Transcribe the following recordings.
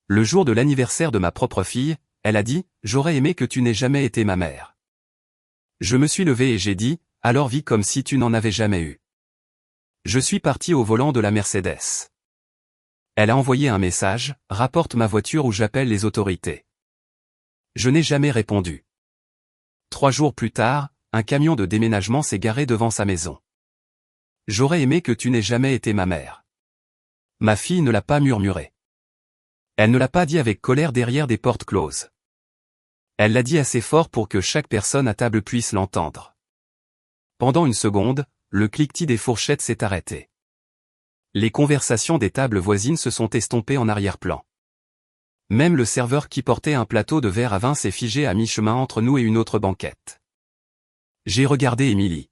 Le jour de l'anniversaire de ma propre fille, elle a dit « J'aurais aimé que tu n'aies jamais été ma mère ». Je me suis levé et j'ai dit « Alors vis comme si tu n'en avais jamais eu ». Je suis parti au volant de la Mercedes. Elle a envoyé un message « Rapporte ma voiture ou j'appelle les autorités ». Je n'ai jamais répondu. 3 jours plus tard, un camion de déménagement s'est garé devant sa maison. J'aurais aimé que tu n'aies jamais été ma mère. Ma fille ne l'a pas murmuré. Elle ne l'a pas dit avec colère derrière des portes closes. Elle l'a dit assez fort pour que chaque personne à table puisse l'entendre. Pendant une seconde, le cliquetis des fourchettes s'est arrêté. Les conversations des tables voisines se sont estompées en arrière-plan. Même le serveur qui portait un plateau de verre à vin s'est figé à mi-chemin entre nous et une autre banquette. J'ai regardé Émilie.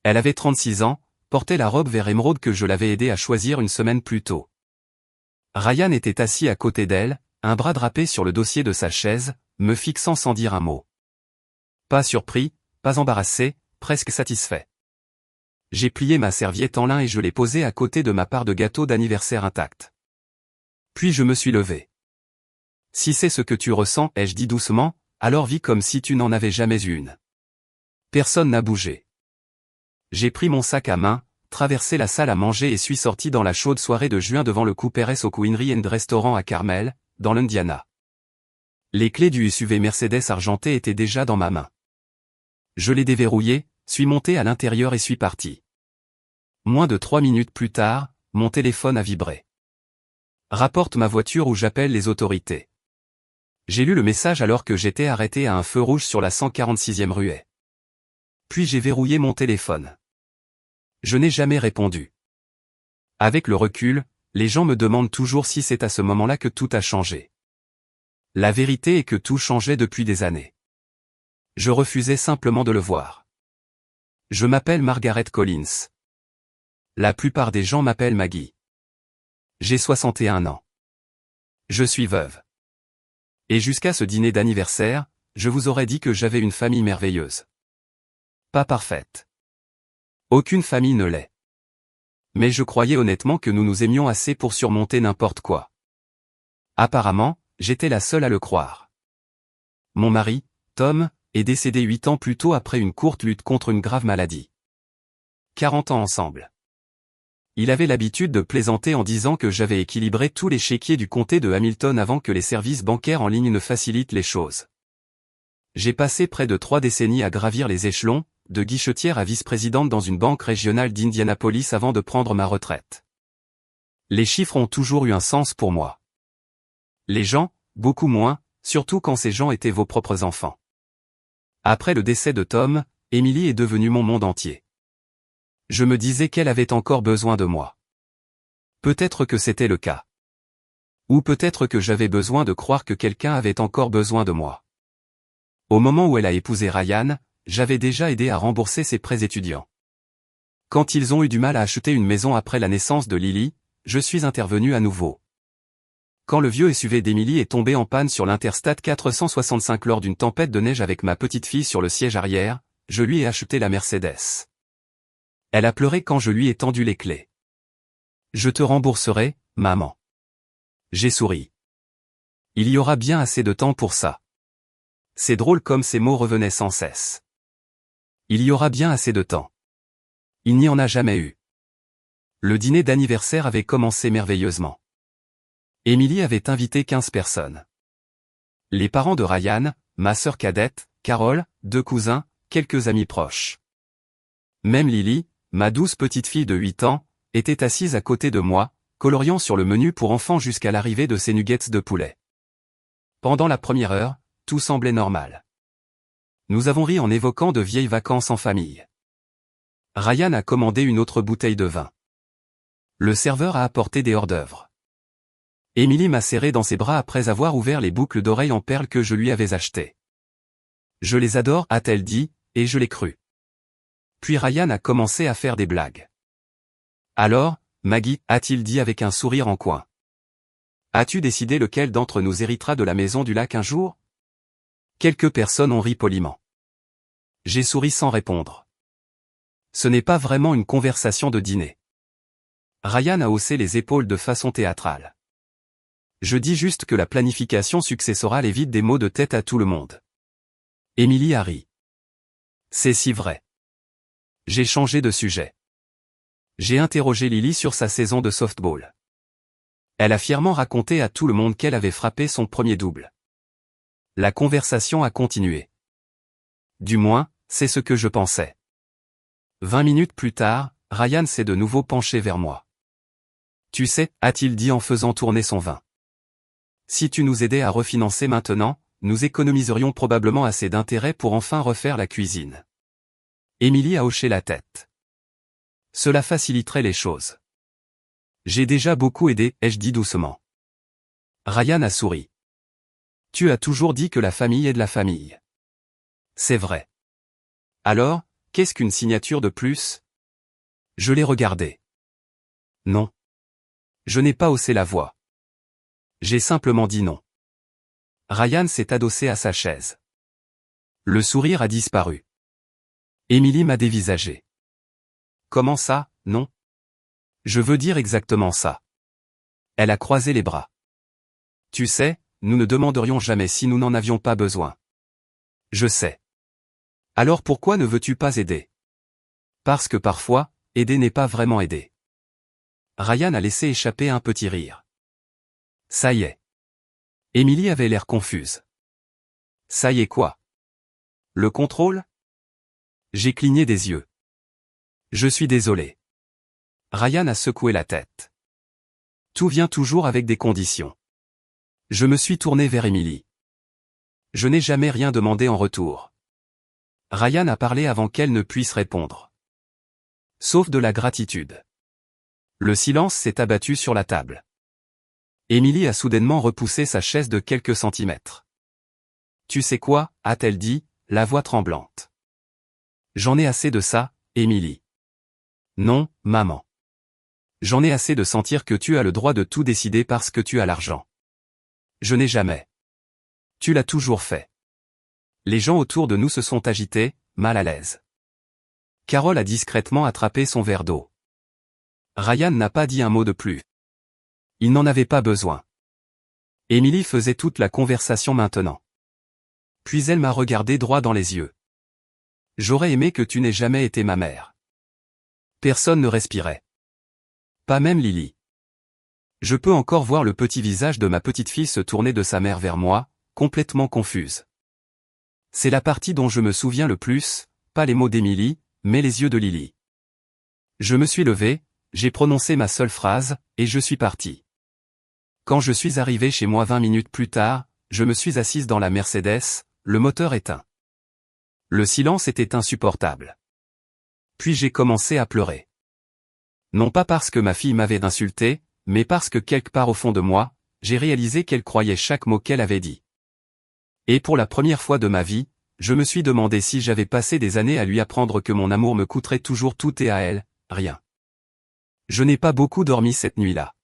Elle avait 36 ans, portait la robe vert émeraude que je l'avais aidée à choisir une semaine plus tôt. Ryan était assis à côté d'elle, un bras drapé sur le dossier de sa chaise, me fixant sans dire un mot. Pas surpris, pas embarrassé, presque satisfait. J'ai plié ma serviette en lin et je l'ai posée à côté de ma part de gâteau d'anniversaire intacte. Puis je me suis levé. Si c'est ce que tu ressens, ai-je dit doucement, alors vis comme si tu n'en avais jamais eu une. Personne n'a bougé. J'ai pris mon sac à main, traversé la salle à manger et suis sorti dans la chaude soirée de juin devant le Cooper's au Queenry and Restaurant à Carmel, dans l'Indiana. Les clés du SUV Mercedes argenté étaient déjà dans ma main. Je l'ai déverrouillé, suis monté à l'intérieur et suis parti. Moins de 3 minutes plus tard, mon téléphone a vibré. Rapporte ma voiture ou j'appelle les autorités. J'ai lu le message alors que j'étais arrêté à un feu rouge sur la 146e rue. Puis j'ai verrouillé mon téléphone. Je n'ai jamais répondu. Avec le recul, les gens me demandent toujours si c'est à ce moment-là que tout a changé. La vérité est que tout changeait depuis des années. Je refusais simplement de le voir. Je m'appelle Margaret Collins. La plupart des gens m'appellent Maggie. J'ai 61 ans. Je suis veuve. Et jusqu'à ce dîner d'anniversaire, je vous aurais dit que j'avais une famille merveilleuse. Pas parfaite. Aucune famille ne l'est. Mais je croyais honnêtement que nous nous aimions assez pour surmonter n'importe quoi. Apparemment, j'étais la seule à le croire. Mon mari, Tom, est décédé 8 ans plus tôt après une courte lutte contre une grave maladie. 40 ans ensemble. Il avait l'habitude de plaisanter en disant que j'avais équilibré tous les chéquiers du comté de Hamilton avant que les services bancaires en ligne ne facilitent les choses. J'ai passé près de 3 décennies à gravir les échelons, de guichetière à vice-présidente dans une banque régionale d'Indianapolis avant de prendre ma retraite. Les chiffres ont toujours eu un sens pour moi. Les gens, beaucoup moins, surtout quand ces gens étaient vos propres enfants. Après le décès de Tom, Emily est devenue mon monde entier. Je me disais qu'elle avait encore besoin de moi. Peut-être que c'était le cas. Ou peut-être que j'avais besoin de croire que quelqu'un avait encore besoin de moi. Au moment où elle a épousé Ryan, j'avais déjà aidé à rembourser ses prêts étudiants. Quand ils ont eu du mal à acheter une maison après la naissance de Lily, je suis intervenu à nouveau. Quand le vieux SUV d'Emily est tombé en panne sur l'Interstate 465 lors d'une tempête de neige avec ma petite fille sur le siège arrière, je lui ai acheté la Mercedes. Elle a pleuré quand je lui ai tendu les clés. Je te rembourserai, maman. J'ai souri. Il y aura bien assez de temps pour ça. C'est drôle comme ces mots revenaient sans cesse. Il y aura bien assez de temps. Il n'y en a jamais eu. Le dîner d'anniversaire avait commencé merveilleusement. Emily avait invité 15 personnes. Les parents de Ryan, ma sœur cadette, Carole, 2 cousins, quelques amis proches. Même Lily, ma douce petite fille de 8 ans, était assise à côté de moi, coloriant sur le menu pour enfants jusqu'à l'arrivée de ses nuggets de poulet. Pendant la première heure, tout semblait normal. Nous avons ri en évoquant de vieilles vacances en famille. Ryan a commandé une autre bouteille de vin. Le serveur a apporté des hors-d'œuvre. Emily m'a serré dans ses bras après avoir ouvert les boucles d'oreilles en perles que je lui avais achetées. Je les adore, a-t-elle dit, et je l'ai cru. Puis Ryan a commencé à faire des blagues. Alors, Maggie, a-t-il dit avec un sourire en coin. As-tu décidé lequel d'entre nous héritera de la maison du lac un jour? Quelques personnes ont ri poliment. J'ai souri sans répondre. Ce n'est pas vraiment une conversation de dîner. Ryan a haussé les épaules de façon théâtrale. Je dis juste que la planification successorale évite des maux de tête à tout le monde. Émilie a ri. C'est si vrai. J'ai changé de sujet. J'ai interrogé Lily sur sa saison de softball. Elle a fièrement raconté à tout le monde qu'elle avait frappé son premier double. La conversation a continué. Du moins, c'est ce que je pensais. 20 minutes plus tard, Ryan s'est de nouveau penché vers moi. Tu sais, a-t-il dit en faisant tourner son vin. Si tu nous aidais à refinancer maintenant, nous économiserions probablement assez d'intérêt pour enfin refaire la cuisine. Émilie a hoché la tête. Cela faciliterait les choses. J'ai déjà beaucoup aidé, ai-je dit doucement. Ryan a souri. Tu as toujours dit que la famille est de la famille. C'est vrai. Alors, qu'est-ce qu'une signature de plus? Je l'ai regardé. Non. Je n'ai pas haussé la voix. J'ai simplement dit non. Ryan s'est adossé à sa chaise. Le sourire a disparu. Émilie m'a dévisagé. Comment ça, non? Je veux dire exactement ça. Elle a croisé les bras. Tu sais, nous ne demanderions jamais si nous n'en avions pas besoin. Je sais. Alors pourquoi ne veux-tu pas aider? Parce que parfois, aider n'est pas vraiment aider. Ryan a laissé échapper un petit rire. Ça y est. Émilie avait l'air confuse. Ça y est quoi? Le contrôle? J'ai cligné des yeux. Je suis désolé. Ryan a secoué la tête. Tout vient toujours avec des conditions. Je me suis tourné vers Émilie. Je n'ai jamais rien demandé en retour. Ryan a parlé avant qu'elle ne puisse répondre. Sauf de la gratitude. Le silence s'est abattu sur la table. Émilie a soudainement repoussé sa chaise de quelques centimètres. Tu sais quoi, a-t-elle dit, la voix tremblante. J'en ai assez de ça, Émilie. Non, maman. J'en ai assez de sentir que tu as le droit de tout décider parce que tu as l'argent. Je n'ai jamais. Tu l'as toujours fait. Les gens autour de nous se sont agités, mal à l'aise. Carole a discrètement attrapé son verre d'eau. Ryan n'a pas dit un mot de plus. Il n'en avait pas besoin. Émilie faisait toute la conversation maintenant. Puis elle m'a regardé droit dans les yeux. J'aurais aimé que tu n'aies jamais été ma mère. Personne ne respirait. Pas même Lily. Je peux encore voir le petit visage de ma petite fille se tourner de sa mère vers moi, complètement confuse. C'est la partie dont je me souviens le plus, pas les mots d'Émilie, mais les yeux de Lily. Je me suis levé, j'ai prononcé ma seule phrase, et je suis parti. Quand je suis arrivé chez moi 20 minutes plus tard, je me suis assise dans la Mercedes, le moteur éteint. Le silence était insupportable. Puis j'ai commencé à pleurer. Non pas parce que ma fille m'avait insulté, mais parce que quelque part au fond de moi, j'ai réalisé qu'elle croyait chaque mot qu'elle avait dit. Et pour la première fois de ma vie, je me suis demandé si j'avais passé des années à lui apprendre que mon amour me coûterait toujours tout et à elle, rien. Je n'ai pas beaucoup dormi cette nuit-là.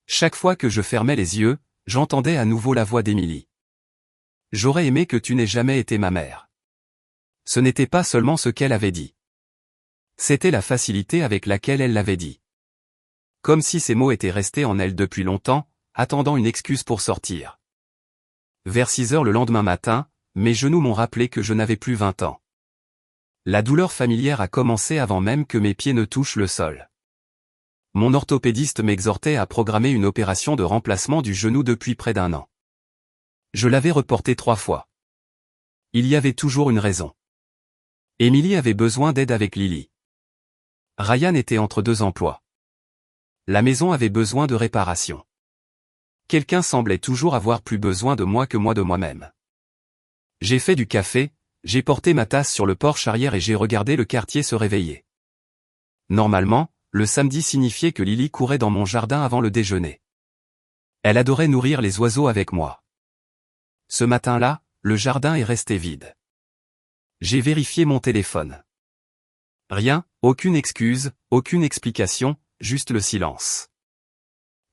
Chaque fois que je fermais les yeux, j'entendais à nouveau la voix d'Émilie. J'aurais aimé que tu n'aies jamais été ma mère. Ce n'était pas seulement ce qu'elle avait dit. C'était la facilité avec laquelle elle l'avait dit. Comme si ces mots étaient restés en elle depuis longtemps, attendant une excuse pour sortir. Vers 6 heures le lendemain matin, mes genoux m'ont rappelé que je n'avais plus 20 ans. La douleur familière a commencé avant même que mes pieds ne touchent le sol. Mon orthopédiste m'exhortait à programmer une opération de remplacement du genou depuis près d'1 an. Je l'avais reporté 3 fois. Il y avait toujours une raison. Émilie avait besoin d'aide avec Lily. Ryan était entre 2 emplois. La maison avait besoin de réparation. Quelqu'un semblait toujours avoir plus besoin de moi que moi de moi-même. J'ai fait du café, j'ai porté ma tasse sur le porche arrière et j'ai regardé le quartier se réveiller. Normalement, le samedi signifiait que Lily courait dans mon jardin avant le déjeuner. Elle adorait nourrir les oiseaux avec moi. Ce matin-là, le jardin est resté vide. J'ai vérifié mon téléphone. Rien, aucune excuse, aucune explication, juste le silence.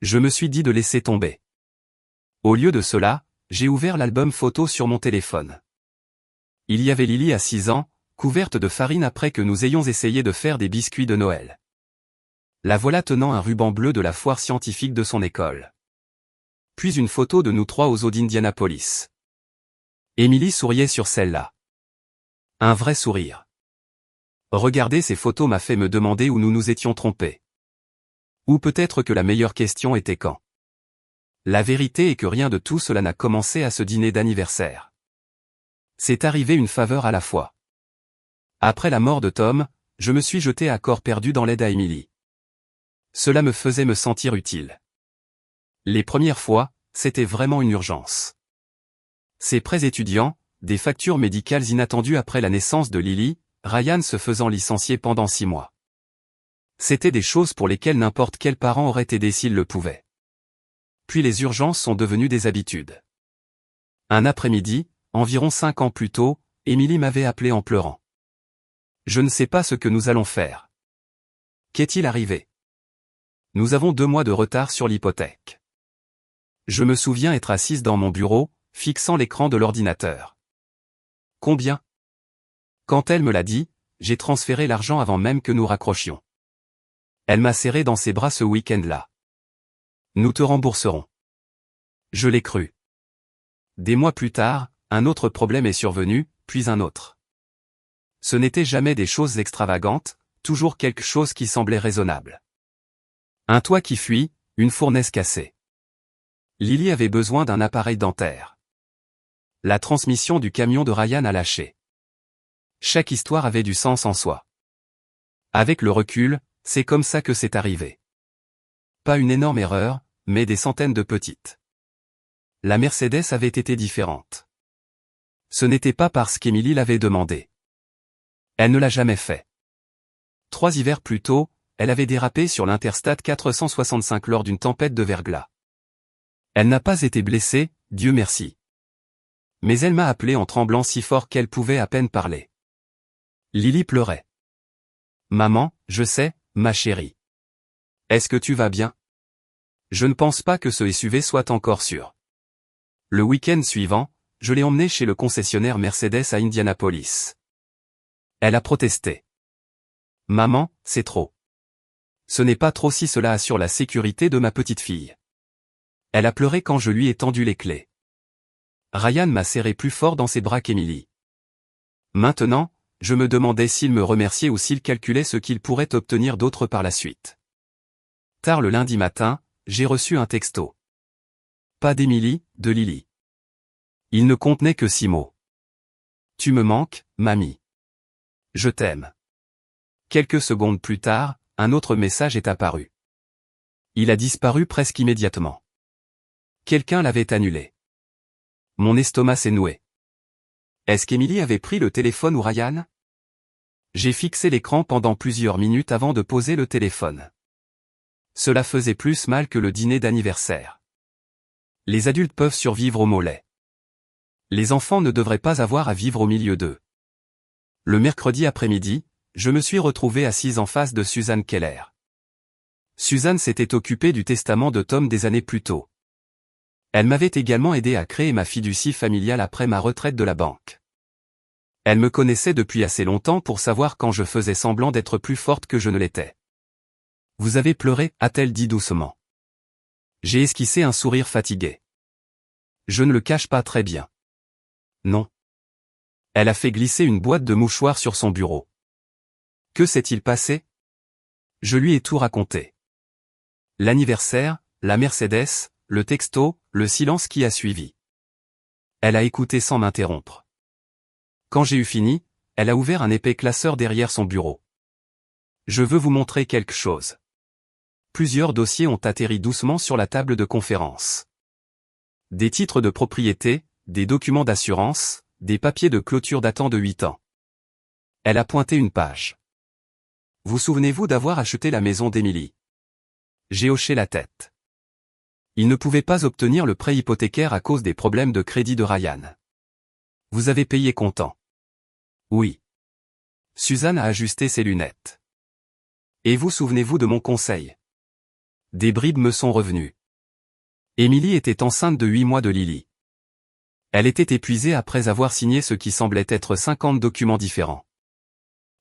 Je me suis dit de laisser tomber. Au lieu de cela, j'ai ouvert l'album photo sur mon téléphone. Il y avait Lily à 6 ans, couverte de farine après que nous ayons essayé de faire des biscuits de Noël. La voilà tenant un ruban bleu de la foire scientifique de son école. Puis une photo de nous trois aux eaux d'Indianapolis. Émilie souriait sur celle-là. Un vrai sourire. Regarder ces photos m'a fait me demander où nous nous étions trompés. Ou peut-être que la meilleure question était quand. La vérité est que rien de tout cela n'a commencé à ce dîner d'anniversaire. C'est arrivé une faveur à la fois. Après la mort de Tom, je me suis jeté à corps perdu dans l'aide à Émilie. Cela me faisait me sentir utile. Les premières fois, c'était vraiment une urgence. Ces prêts étudiants, des factures médicales inattendues après la naissance de Lily, Ryan se faisant licencier pendant 6 mois. C'étaient des choses pour lesquelles n'importe quel parent aurait aidé s'il le pouvait. Puis les urgences sont devenues des habitudes. Un après-midi, environ 5 ans plus tôt, Émilie m'avait appelé en pleurant. Je ne sais pas ce que nous allons faire. Qu'est-il arrivé? Nous avons 2 mois de retard sur l'hypothèque. Je me souviens être assise dans mon bureau, fixant l'écran de l'ordinateur. Combien? Quand elle me l'a dit, j'ai transféré l'argent avant même que nous raccrochions. Elle m'a serré dans ses bras ce week-end-là. Nous te rembourserons. Je l'ai cru. Des mois plus tard, un autre problème est survenu, puis un autre. Ce n'était jamais des choses extravagantes, toujours quelque chose qui semblait raisonnable. Un toit qui fuit, une fournaise cassée. Lily avait besoin d'un appareil dentaire. La transmission du camion de Ryan a lâché. Chaque histoire avait du sens en soi. Avec le recul, c'est comme ça que c'est arrivé. Pas une énorme erreur, mais des centaines de petites. La Mercedes avait été différente. Ce n'était pas parce qu'Émilie l'avait demandé. Elle ne l'a jamais fait. 3 hivers plus tôt, elle avait dérapé sur l'Interstate 465 lors d'une tempête de verglas. Elle n'a pas été blessée, Dieu merci. Mais elle m'a appelé en tremblant si fort qu'elle pouvait à peine parler. Lily pleurait. Maman, je sais, ma chérie. Est-ce que tu vas bien? Je ne pense pas que ce SUV soit encore sûr. Le week-end suivant, je l'ai emmené chez le concessionnaire Mercedes à Indianapolis. Elle a protesté. Maman, c'est trop. Ce n'est pas trop si cela assure la sécurité de ma petite fille. Elle a pleuré quand je lui ai tendu les clés. Ryan m'a serré plus fort dans ses bras qu'Émilie. Maintenant, je me demandais s'il me remerciait ou s'il calculait ce qu'il pourrait obtenir d'autre par la suite. Tard le lundi matin, j'ai reçu un texto. Pas d'Émilie, de Lily. Il ne contenait que 6 mots. Tu me manques, mamie. Je t'aime. Quelques secondes plus tard, un autre message est apparu. Il a disparu presque immédiatement. Quelqu'un l'avait annulé. Mon estomac s'est noué. Est-ce qu'Émilie avait pris le téléphone ou Ryan? J'ai fixé l'écran pendant plusieurs minutes avant de poser le téléphone. Cela faisait plus mal que le dîner d'anniversaire. Les adultes peuvent survivre au mollet. Les enfants ne devraient pas avoir à vivre au milieu d'eux. Le mercredi après-midi, je me suis retrouvé assise en face de Suzanne Keller. Suzanne s'était occupée du testament de Tom des années plus tôt. Elle m'avait également aidé à créer ma fiducie familiale après ma retraite de la banque. Elle me connaissait depuis assez longtemps pour savoir quand je faisais semblant d'être plus forte que je ne l'étais. Vous avez pleuré, a-t-elle dit doucement. J'ai esquissé un sourire fatigué. Je ne le cache pas très bien. Non. Elle a fait glisser une boîte de mouchoirs sur son bureau. Que s'est-il passé? Je lui ai tout raconté. L'anniversaire, la Mercedes, le texto, le silence qui a suivi. Elle a écouté sans m'interrompre. Quand j'ai eu fini, elle a ouvert un épais classeur derrière son bureau. Je veux vous montrer quelque chose. Plusieurs dossiers ont atterri doucement sur la table de conférence. Des titres de propriété, des documents d'assurance, des papiers de clôture datant de 8 ans. Elle a pointé une page. Vous souvenez-vous d'avoir acheté la maison d'Émilie? J'ai hoché la tête. Il ne pouvait pas obtenir le prêt hypothécaire à cause des problèmes de crédit de Ryan. Vous avez payé comptant? Oui. Suzanne a ajusté ses lunettes. Et vous souvenez-vous de mon conseil? Des bribes me sont revenues. Émilie était enceinte de 8 mois de Lily. Elle était épuisée après avoir signé ce qui semblait être 50 documents différents.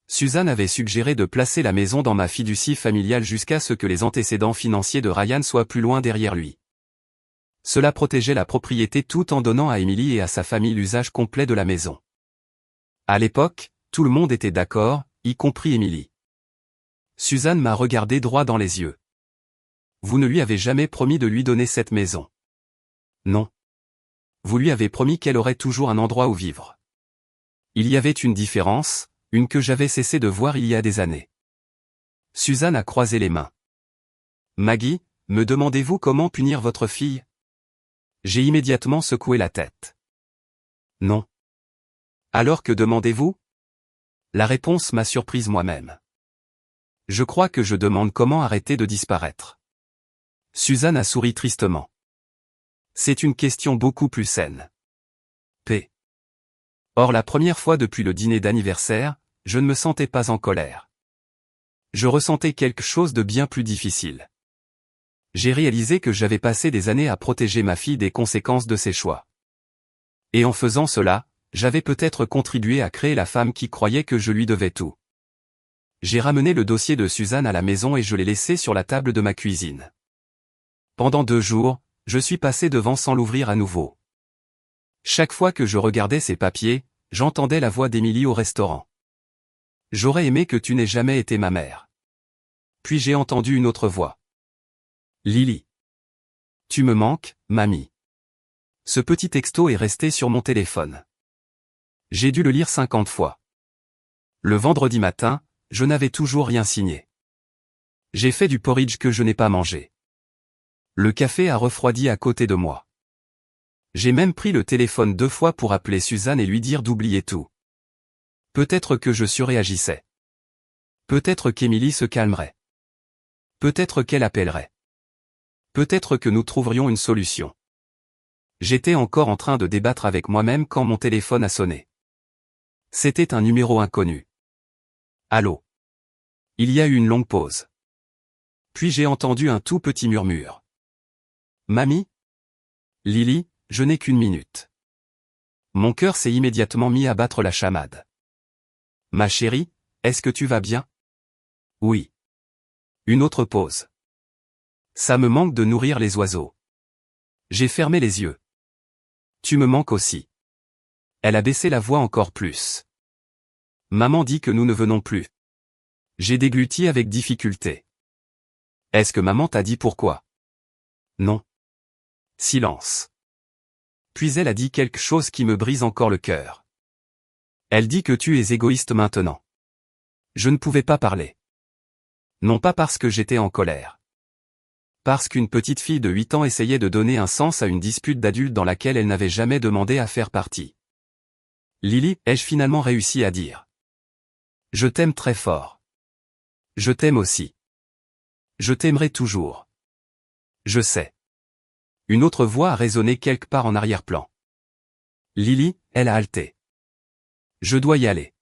Suzanne avait suggéré de placer la maison dans ma fiducie familiale jusqu'à ce que les antécédents financiers de Ryan soient plus loin derrière lui. Cela protégeait la propriété tout en donnant à Émilie et à sa famille l'usage complet de la maison. À l'époque, tout le monde était d'accord, y compris Émilie. Suzanne m'a regardé droit dans les yeux. Vous ne lui avez jamais promis de lui donner cette maison. Non. Vous lui avez promis qu'elle aurait toujours un endroit où vivre. Il y avait une différence, une que j'avais cessé de voir il y a des années. Suzanne a croisé les mains. Maggie, me demandez-vous comment punir votre fille? J'ai immédiatement secoué la tête. Non. Alors que demandez-vous? La réponse m'a surprise moi-même. Je crois que je demande comment arrêter de disparaître. Suzanne a souri tristement. C'est une question beaucoup plus saine. P. Or la première fois depuis le dîner d'anniversaire, je ne me sentais pas en colère. Je ressentais quelque chose de bien plus difficile. J'ai réalisé que j'avais passé des années à protéger ma fille des conséquences de ses choix. Et en faisant cela, j'avais peut-être contribué à créer la femme qui croyait que je lui devais tout. J'ai ramené le dossier de Suzanne à la maison et je l'ai laissé sur la table de ma cuisine. Pendant 2 jours, je suis passé devant sans l'ouvrir à nouveau. Chaque fois que je regardais ces papiers, j'entendais la voix d'Émilie au restaurant. J'aurais aimé que tu n'aies jamais été ma mère. Puis j'ai entendu une autre voix. Lily. Tu me manques, mamie. Ce petit texto est resté sur mon téléphone. J'ai dû le lire 50 fois. Le vendredi matin, je n'avais toujours rien signé. J'ai fait du porridge que je n'ai pas mangé. Le café a refroidi à côté de moi. J'ai même pris le téléphone 2 fois pour appeler Suzanne et lui dire d'oublier tout. Peut-être que je surréagissais. Peut-être qu'Émilie se calmerait. Peut-être qu'elle appellerait. Peut-être que nous trouverions une solution. J'étais encore en train de débattre avec moi-même quand mon téléphone a sonné. C'était un numéro inconnu. Allô. Il y a eu une longue pause. Puis j'ai entendu un tout petit murmure. Mamie? Lily, je n'ai qu'1 minute. Mon cœur s'est immédiatement mis à battre la chamade. Ma chérie, est-ce que tu vas bien? Oui. Une autre pause. Ça me manque de nourrir les oiseaux. J'ai fermé les yeux. Tu me manques aussi. Elle a baissé la voix encore plus. Maman dit que nous ne venons plus. J'ai dégluti avec difficulté. Est-ce que maman t'a dit pourquoi? Non. Silence. Puis elle a dit quelque chose qui me brise encore le cœur. Elle dit que tu es égoïste maintenant. Je ne pouvais pas parler. Non pas parce que j'étais en colère. Parce qu'une petite fille de 8 ans essayait de donner un sens à une dispute d'adulte dans laquelle elle n'avait jamais demandé à faire partie. Lily, ai-je finalement réussi à dire. Je t'aime très fort. Je t'aime aussi. Je t'aimerai toujours. Je sais. Une autre voix a résonné quelque part en arrière-plan. Lily, elle a halté. Je dois y aller.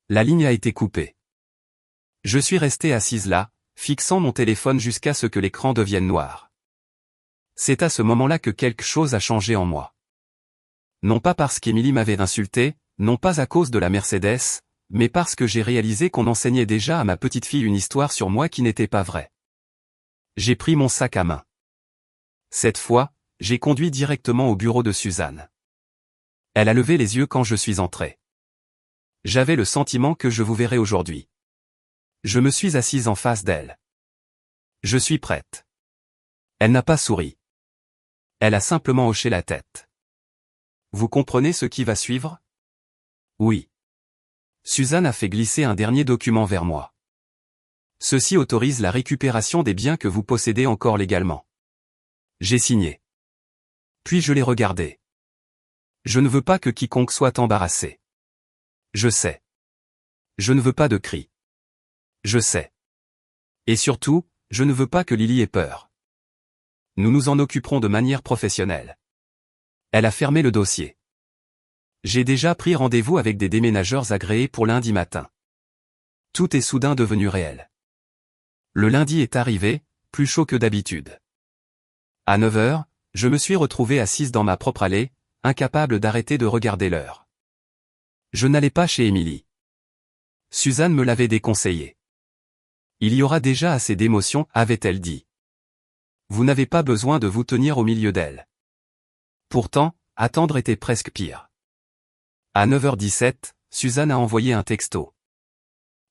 La ligne a été coupée. Je suis resté assise là, fixant mon téléphone jusqu'à ce que l'écran devienne noir. C'est à ce moment-là que quelque chose a changé en moi. Non pas parce qu'Émilie m'avait insulté, non pas à cause de la Mercedes, mais parce que j'ai réalisé qu'on enseignait déjà à ma petite fille une histoire sur moi qui n'était pas vraie. J'ai pris mon sac à main. Cette fois, j'ai conduit directement au bureau de Suzanne. Elle a levé les yeux quand je suis entré. J'avais le sentiment que je vous verrais aujourd'hui. Je me suis assise en face d'elle. Je suis prête. Elle n'a pas souri. Elle a simplement hoché la tête. Vous comprenez ce qui va suivre? Oui. Suzanne a fait glisser un dernier document vers moi. Ceci autorise la récupération des biens que vous possédez encore légalement. J'ai signé. Puis je l'ai regardé. Je ne veux pas que quiconque soit embarrassé. Je sais. Je ne veux pas de cris. Je sais. Et surtout, je ne veux pas que Lily ait peur. Nous nous en occuperons de manière professionnelle. Elle a fermé le dossier. J'ai déjà pris rendez-vous avec des déménageurs agréés pour lundi matin. Tout est soudain devenu réel. Le lundi est arrivé, plus chaud que d'habitude. À 9 heures, je me suis retrouvé assise dans ma propre allée, incapable d'arrêter de regarder l'heure. Je n'allais pas chez Émilie. Suzanne me l'avait déconseillé. Il y aura déjà assez d'émotions, avait-elle dit. Vous n'avez pas besoin de vous tenir au milieu d'elle. Pourtant, attendre était presque pire. À 9h17, Suzanne a envoyé un texto.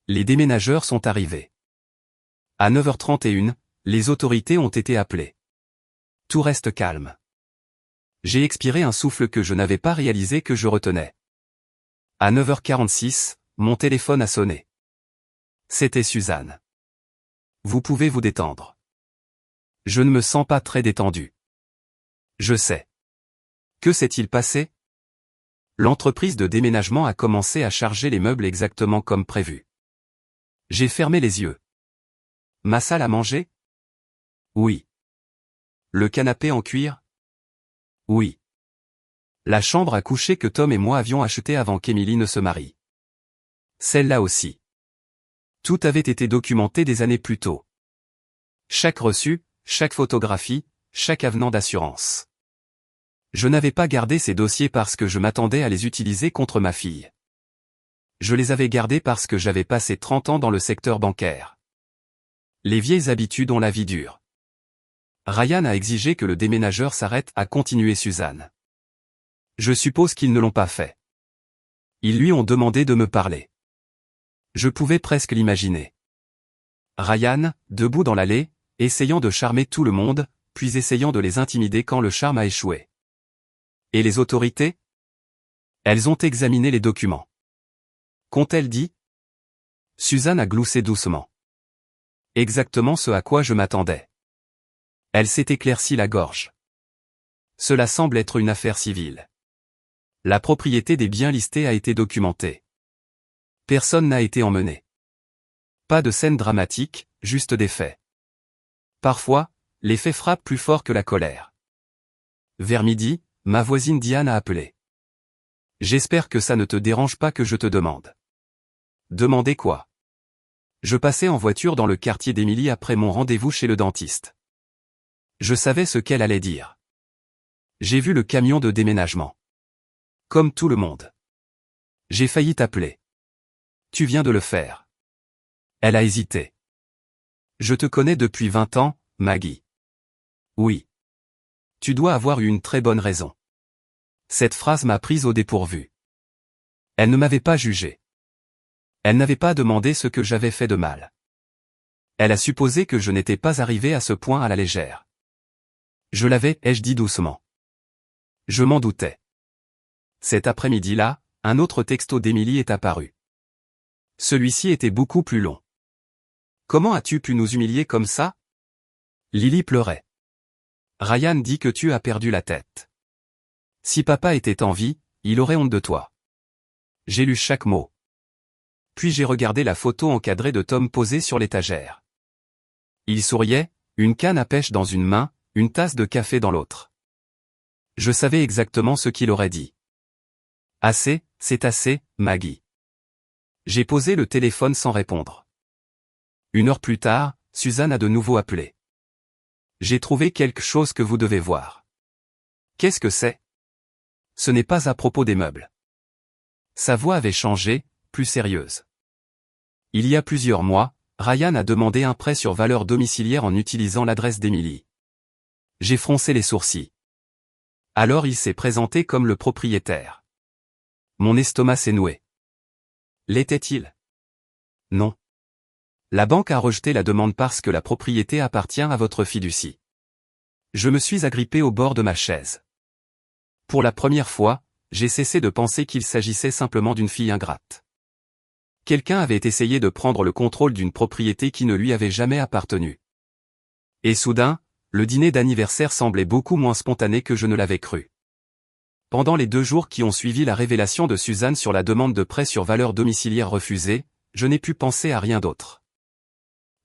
Les déménageurs sont arrivés. À 9h31, les autorités ont été appelées. Tout reste calme. J'ai expiré un souffle que je n'avais pas réalisé que je retenais. À 9h46, mon téléphone a sonné. C'était Suzanne. Vous pouvez vous détendre. Je ne me sens pas très détendu. Je sais. Que s'est-il passé? L'entreprise de déménagement a commencé à charger les meubles exactement comme prévu. J'ai fermé les yeux. Ma salle à manger? Oui. Le canapé en cuir? Oui. La chambre à coucher que Tom et moi avions achetée avant qu'Emily ne se marie. Celle-là aussi. Tout avait été documenté des années plus tôt. Chaque reçu, chaque photographie, chaque avenant d'assurance. Je n'avais pas gardé ces dossiers parce que je m'attendais à les utiliser contre ma fille. Je les avais gardés parce que j'avais passé 30 ans dans le secteur bancaire. Les vieilles habitudes ont la vie dure. Ryan a exigé que le déménageur s'arrête, a continué Suzanne. Je suppose qu'ils ne l'ont pas fait. Ils lui ont demandé de me parler. Je pouvais presque l'imaginer. Ryan, debout dans l'allée, essayant de charmer tout le monde, puis essayant de les intimider quand le charme a échoué. Et les autorités? Elles ont examiné les documents. Qu'ont-elles dit? Suzanne a gloussé doucement. Exactement ce à quoi je m'attendais. Elle s'est éclaircie la gorge. Cela semble être une affaire civile. La propriété des biens listés a été documentée. Personne n'a été emmené. Pas de scène dramatique, juste des faits. Parfois, les faits frappent plus fort que la colère. Vers midi, ma voisine Diane a appelé. J'espère que ça ne te dérange pas que je te demande. Demander quoi? Je passais en voiture dans le quartier d'Emily après mon rendez-vous chez le dentiste. Je savais ce qu'elle allait dire. J'ai vu le camion de déménagement. Comme tout le monde. J'ai failli t'appeler. Tu viens de le faire. Elle a hésité. Je te connais depuis 20 ans, Maggie. Oui. Tu dois avoir eu une très bonne raison. Cette phrase m'a prise au dépourvu. Elle ne m'avait pas jugé. Elle n'avait pas demandé ce que j'avais fait de mal. Elle a supposé que je n'étais pas arrivé à ce point à la légère. Je l'avais, ai-je dit doucement. Je m'en doutais. Cet après-midi-là, un autre texto d'Emily est apparu. Celui-ci était beaucoup plus long. Comment as-tu pu nous humilier comme ça? Lily pleurait. Ryan dit que tu as perdu la tête. Si papa était en vie, il aurait honte de toi. J'ai lu chaque mot. Puis j'ai regardé la photo encadrée de Tom posée sur l'étagère. Il souriait, une canne à pêche dans une main, une tasse de café dans l'autre. Je savais exactement ce qu'il aurait dit. Assez, c'est assez, Maggie. J'ai posé le téléphone sans répondre. 1 heure plus tard, Suzanne a de nouveau appelé. J'ai trouvé quelque chose que vous devez voir. Qu'est-ce que c'est? Ce n'est pas à propos des meubles. Sa voix avait changé, plus sérieuse. Il y a plusieurs mois, Ryan a demandé un prêt sur valeur domiciliaire en utilisant l'adresse d'Emily. J'ai froncé les sourcils. Alors il s'est présenté comme le propriétaire. Mon estomac s'est noué. L'était-il? Non. La banque a rejeté la demande parce que la propriété appartient à votre fiducie. Je me suis agrippé au bord de ma chaise. Pour la première fois, j'ai cessé de penser qu'il s'agissait simplement d'une fille ingrate. Quelqu'un avait essayé de prendre le contrôle d'une propriété qui ne lui avait jamais appartenu. Et soudain, le dîner d'anniversaire semblait beaucoup moins spontané que je ne l'avais cru. Pendant les 2 jours qui ont suivi la révélation de Suzanne sur la demande de prêt sur valeur domiciliaire refusée, je n'ai pu penser à rien d'autre.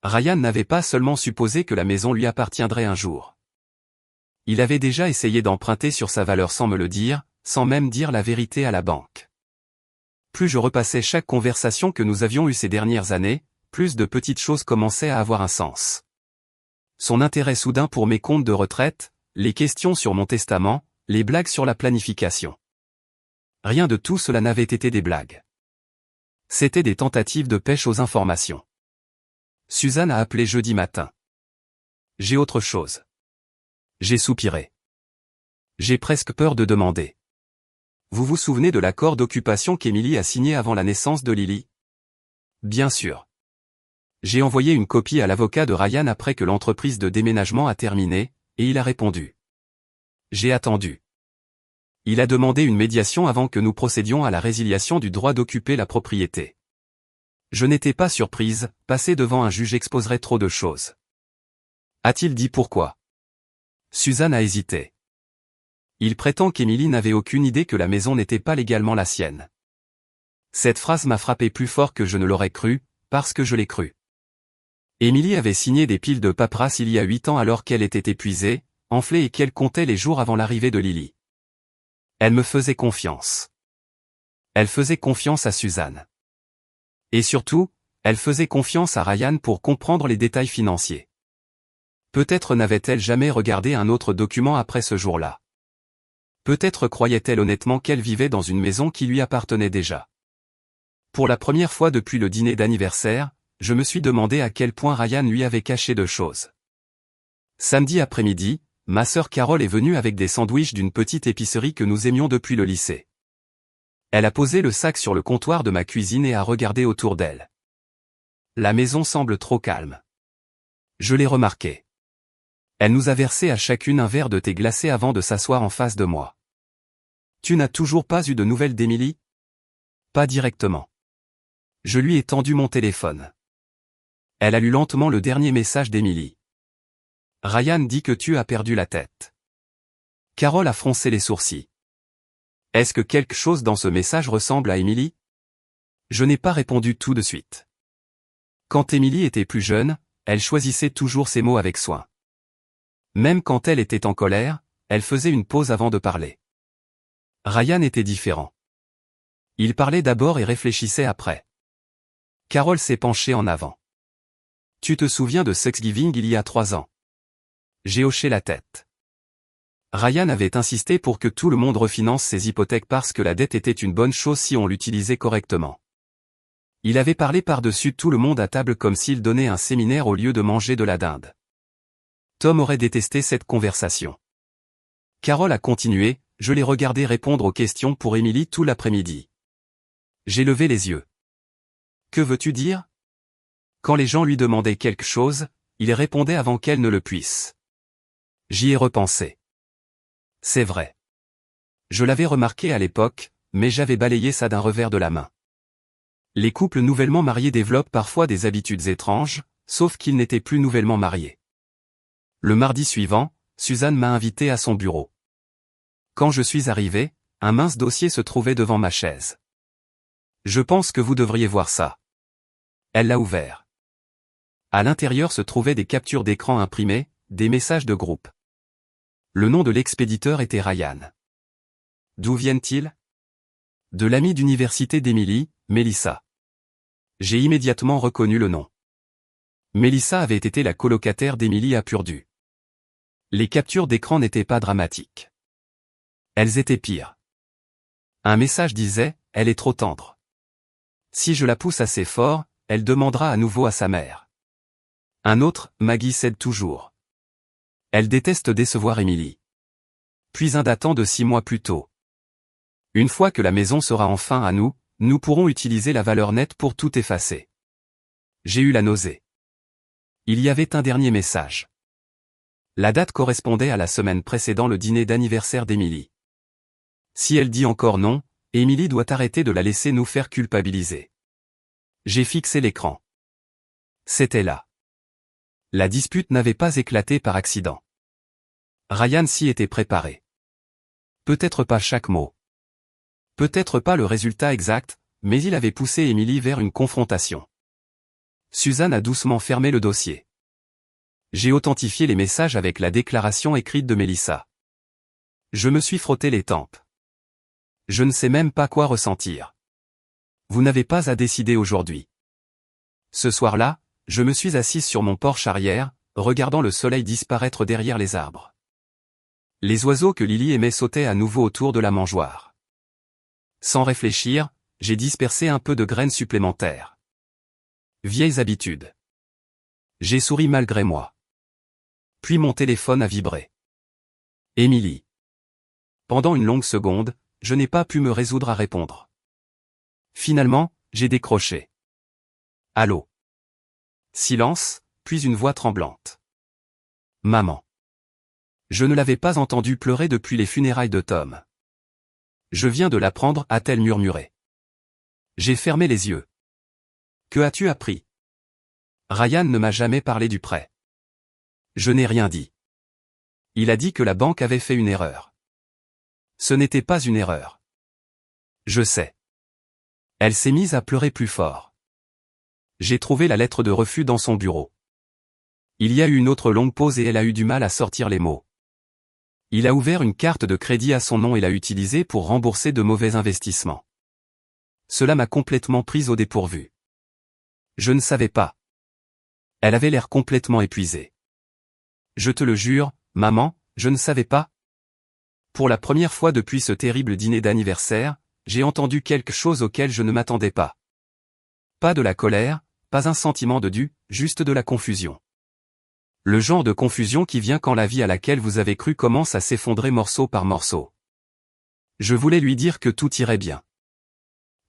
Ryan n'avait pas seulement supposé que la maison lui appartiendrait un jour. Il avait déjà essayé d'emprunter sur sa valeur sans me le dire, sans même dire la vérité à la banque. Plus je repassais chaque conversation que nous avions eue ces dernières années, plus de petites choses commençaient à avoir un sens. Son intérêt soudain pour mes comptes de retraite, les questions sur mon testament, les blagues sur la planification. Rien de tout cela n'avait été des blagues. C'était des tentatives de pêche aux informations. Suzanne a appelé jeudi matin. J'ai autre chose. J'ai soupiré. J'ai presque peur de demander. Vous vous souvenez de l'accord d'occupation qu'Emily a signé avant la naissance de Lily? Bien sûr. J'ai envoyé une copie à l'avocat de Ryan après que l'entreprise de déménagement a terminé, et il a répondu. J'ai attendu. Il a demandé une médiation avant que nous procédions à la résiliation du droit d'occuper la propriété. Je n'étais pas surprise, passer devant un juge exposerait trop de choses. A-t-il dit pourquoi? Suzanne a hésité. Il prétend qu'Emily n'avait aucune idée que la maison n'était pas légalement la sienne. Cette phrase m'a frappé plus fort que je ne l'aurais cru, parce que je l'ai cru. Emily avait signé des piles de paperasse il y a 8 ans alors qu'elle était épuisée, enflée et qu'elle comptait les jours avant l'arrivée de Lily. Elle me faisait confiance. Elle faisait confiance à Suzanne. Et surtout, elle faisait confiance à Ryan pour comprendre les détails financiers. Peut-être n'avait-elle jamais regardé un autre document après ce jour-là. Peut-être croyait-elle honnêtement qu'elle vivait dans une maison qui lui appartenait déjà. Pour la première fois depuis le dîner d'anniversaire, je me suis demandé à quel point Ryan lui avait caché de choses. Samedi après-midi, ma sœur Carole est venue avec des sandwichs d'une petite épicerie que nous aimions depuis le lycée. Elle a posé le sac sur le comptoir de ma cuisine et a regardé autour d'elle. La maison semble trop calme. Je l'ai remarqué. Elle nous a versé à chacune un verre de thé glacé avant de s'asseoir en face de moi. Tu n'as toujours pas eu de nouvelles d'Emily? Pas directement. Je lui ai tendu mon téléphone. Elle a lu lentement le dernier message d'Emily. Ryan dit que tu as perdu la tête. Carole a froncé les sourcils. Est-ce que quelque chose dans ce message ressemble à Emily? Je n'ai pas répondu tout de suite. Quand Emily était plus jeune, elle choisissait toujours ses mots avec soin. Même quand elle était en colère, elle faisait une pause avant de parler. Ryan était différent. Il parlait d'abord et réfléchissait après. Carole s'est penchée en avant. Tu te souviens de Thanksgiving il y a 3 ans? J'ai hoché la tête. Ryan avait insisté pour que tout le monde refinance ses hypothèques parce que la dette était une bonne chose si on l'utilisait correctement. Il avait parlé par-dessus tout le monde à table comme s'il donnait un séminaire au lieu de manger de la dinde. Tom aurait détesté cette conversation. Carole a continué, je l'ai regardé répondre aux questions pour Emily tout l'après-midi. J'ai levé les yeux. Que veux-tu dire? Quand les gens lui demandaient quelque chose, il répondait avant qu'elle ne le puisse. J'y ai repensé. C'est vrai. Je l'avais remarqué à l'époque, mais j'avais balayé ça d'un revers de la main. Les couples nouvellement mariés développent parfois des habitudes étranges, sauf qu'ils n'étaient plus nouvellement mariés. Le mardi suivant, Suzanne m'a invité à son bureau. Quand je suis arrivé, un mince dossier se trouvait devant ma chaise. Je pense que vous devriez voir ça. Elle l'a ouvert. À l'intérieur se trouvaient des captures d'écran imprimées, des messages de groupe. Le nom de l'expéditeur était Ryan. D'où viennent-ils? De l'amie d'université d'Emily, Melissa. J'ai immédiatement reconnu le nom. Melissa avait été la colocataire d'Emily à Purdue. Les captures d'écran n'étaient pas dramatiques. Elles étaient pires. Un message disait, « Elle est trop tendre. Si je la pousse assez fort, elle demandera à nouveau à sa mère. » Un autre, « Maggie cède toujours. Elle déteste décevoir Emily. » Puis un datant de 6 mois plus tôt. Une fois que la maison sera enfin à nous, nous pourrons utiliser la valeur nette pour tout effacer. J'ai eu la nausée. Il y avait un dernier message. La date correspondait à la semaine précédant le dîner d'anniversaire d'Emily. Si elle dit encore non, Emily doit arrêter de la laisser nous faire culpabiliser. J'ai fixé l'écran. C'était là. La dispute n'avait pas éclaté par accident. Ryan s'y était préparé. Peut-être pas chaque mot. Peut-être pas le résultat exact, mais il avait poussé Emily vers une confrontation. Suzanne a doucement fermé le dossier. J'ai authentifié les messages avec la déclaration écrite de Melissa. Je me suis frotté les tempes. Je ne sais même pas quoi ressentir. Vous n'avez pas à décider aujourd'hui. Ce soir-là, je me suis assise sur mon porche arrière, regardant le soleil disparaître derrière les arbres. Les oiseaux que Lily aimait sautaient à nouveau autour de la mangeoire. Sans réfléchir, j'ai dispersé un peu de graines supplémentaires. Vieilles habitudes. J'ai souri malgré moi. Puis mon téléphone a vibré. Émilie. Pendant une longue seconde, je n'ai pas pu me résoudre à répondre. Finalement, j'ai décroché. Allô. Silence, puis une voix tremblante. Maman. Je ne l'avais pas entendue pleurer depuis les funérailles de Tom. Je viens de l'apprendre, a-t-elle murmuré. J'ai fermé les yeux. Que as-tu appris? Ryan ne m'a jamais parlé du prêt. Je n'ai rien dit. Il a dit que la banque avait fait une erreur. Ce n'était pas une erreur. Je sais. Elle s'est mise à pleurer plus fort. J'ai trouvé la lettre de refus dans son bureau. Il y a eu une autre longue pause et elle a eu du mal à sortir les mots. Il a ouvert une carte de crédit à son nom et l'a utilisée pour rembourser de mauvais investissements. Cela m'a complètement prise au dépourvu. Je ne savais pas. Elle avait l'air complètement épuisée. Je te le jure, maman, je ne savais pas. Pour la première fois depuis ce terrible dîner d'anniversaire, j'ai entendu quelque chose auquel je ne m'attendais pas. Pas de la colère, pas un sentiment de dû, juste de la confusion. Le genre de confusion qui vient quand la vie à laquelle vous avez cru commence à s'effondrer morceau par morceau. Je voulais lui dire que tout irait bien.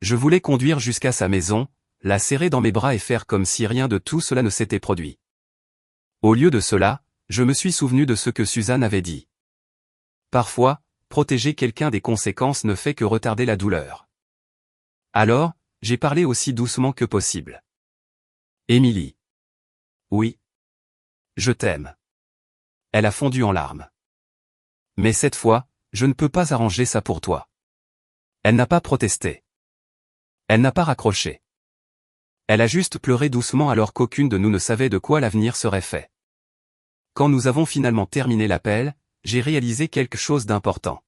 Je voulais conduire jusqu'à sa maison, la serrer dans mes bras et faire comme si rien de tout cela ne s'était produit. Au lieu de cela, je me suis souvenu de ce que Suzanne avait dit. Parfois, protéger quelqu'un des conséquences ne fait que retarder la douleur. Alors, j'ai parlé aussi doucement que possible. Émilie. Oui. Je t'aime. Elle a fondu en larmes. Mais cette fois, je ne peux pas arranger ça pour toi. Elle n'a pas protesté. Elle n'a pas raccroché. Elle a juste pleuré doucement alors qu'aucune de nous ne savait de quoi l'avenir serait fait. Quand nous avons finalement terminé l'appel, j'ai réalisé quelque chose d'important.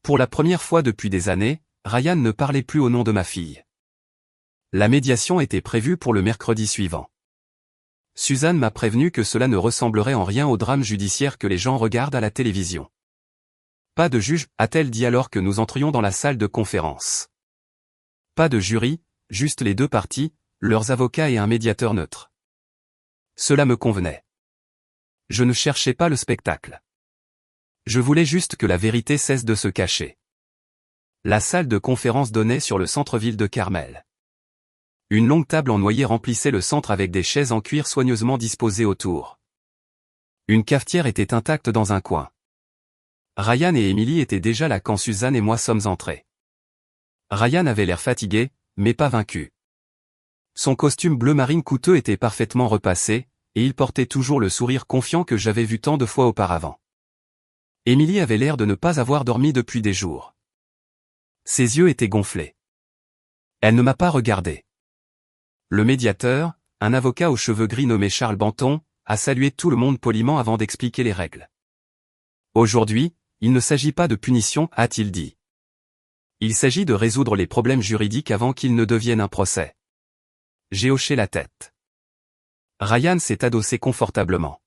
Pour la première fois depuis des années, Ryan ne parlait plus au nom de ma fille. La médiation était prévue pour le mercredi suivant. Suzanne m'a prévenu que cela ne ressemblerait en rien au drame judiciaire que les gens regardent à la télévision. Pas de juge, a-t-elle dit alors que nous entrions dans la salle de conférence. Pas de jury, juste les deux parties, leurs avocats et un médiateur neutre. Cela me convenait. Je ne cherchais pas le spectacle. Je voulais juste que la vérité cesse de se cacher. La salle de conférence donnait sur le centre-ville de Carmel. Une longue table en noyer remplissait le centre avec des chaises en cuir soigneusement disposées autour. Une cafetière était intacte dans un coin. Ryan et Emily étaient déjà là quand Suzanne et moi sommes entrés. Ryan avait l'air fatigué, mais pas vaincu. Son costume bleu marine coûteux était parfaitement repassé, et il portait toujours le sourire confiant que j'avais vu tant de fois auparavant. Emily avait l'air de ne pas avoir dormi depuis des jours. Ses yeux étaient gonflés. Elle ne m'a pas regardé. Le médiateur, un avocat aux cheveux gris nommé Charles Banton, a salué tout le monde poliment avant d'expliquer les règles. Aujourd'hui, il ne s'agit pas de punition, a-t-il dit. Il s'agit de résoudre les problèmes juridiques avant qu'ils ne deviennent un procès. J'ai hoché la tête. Ryan s'est adossé confortablement.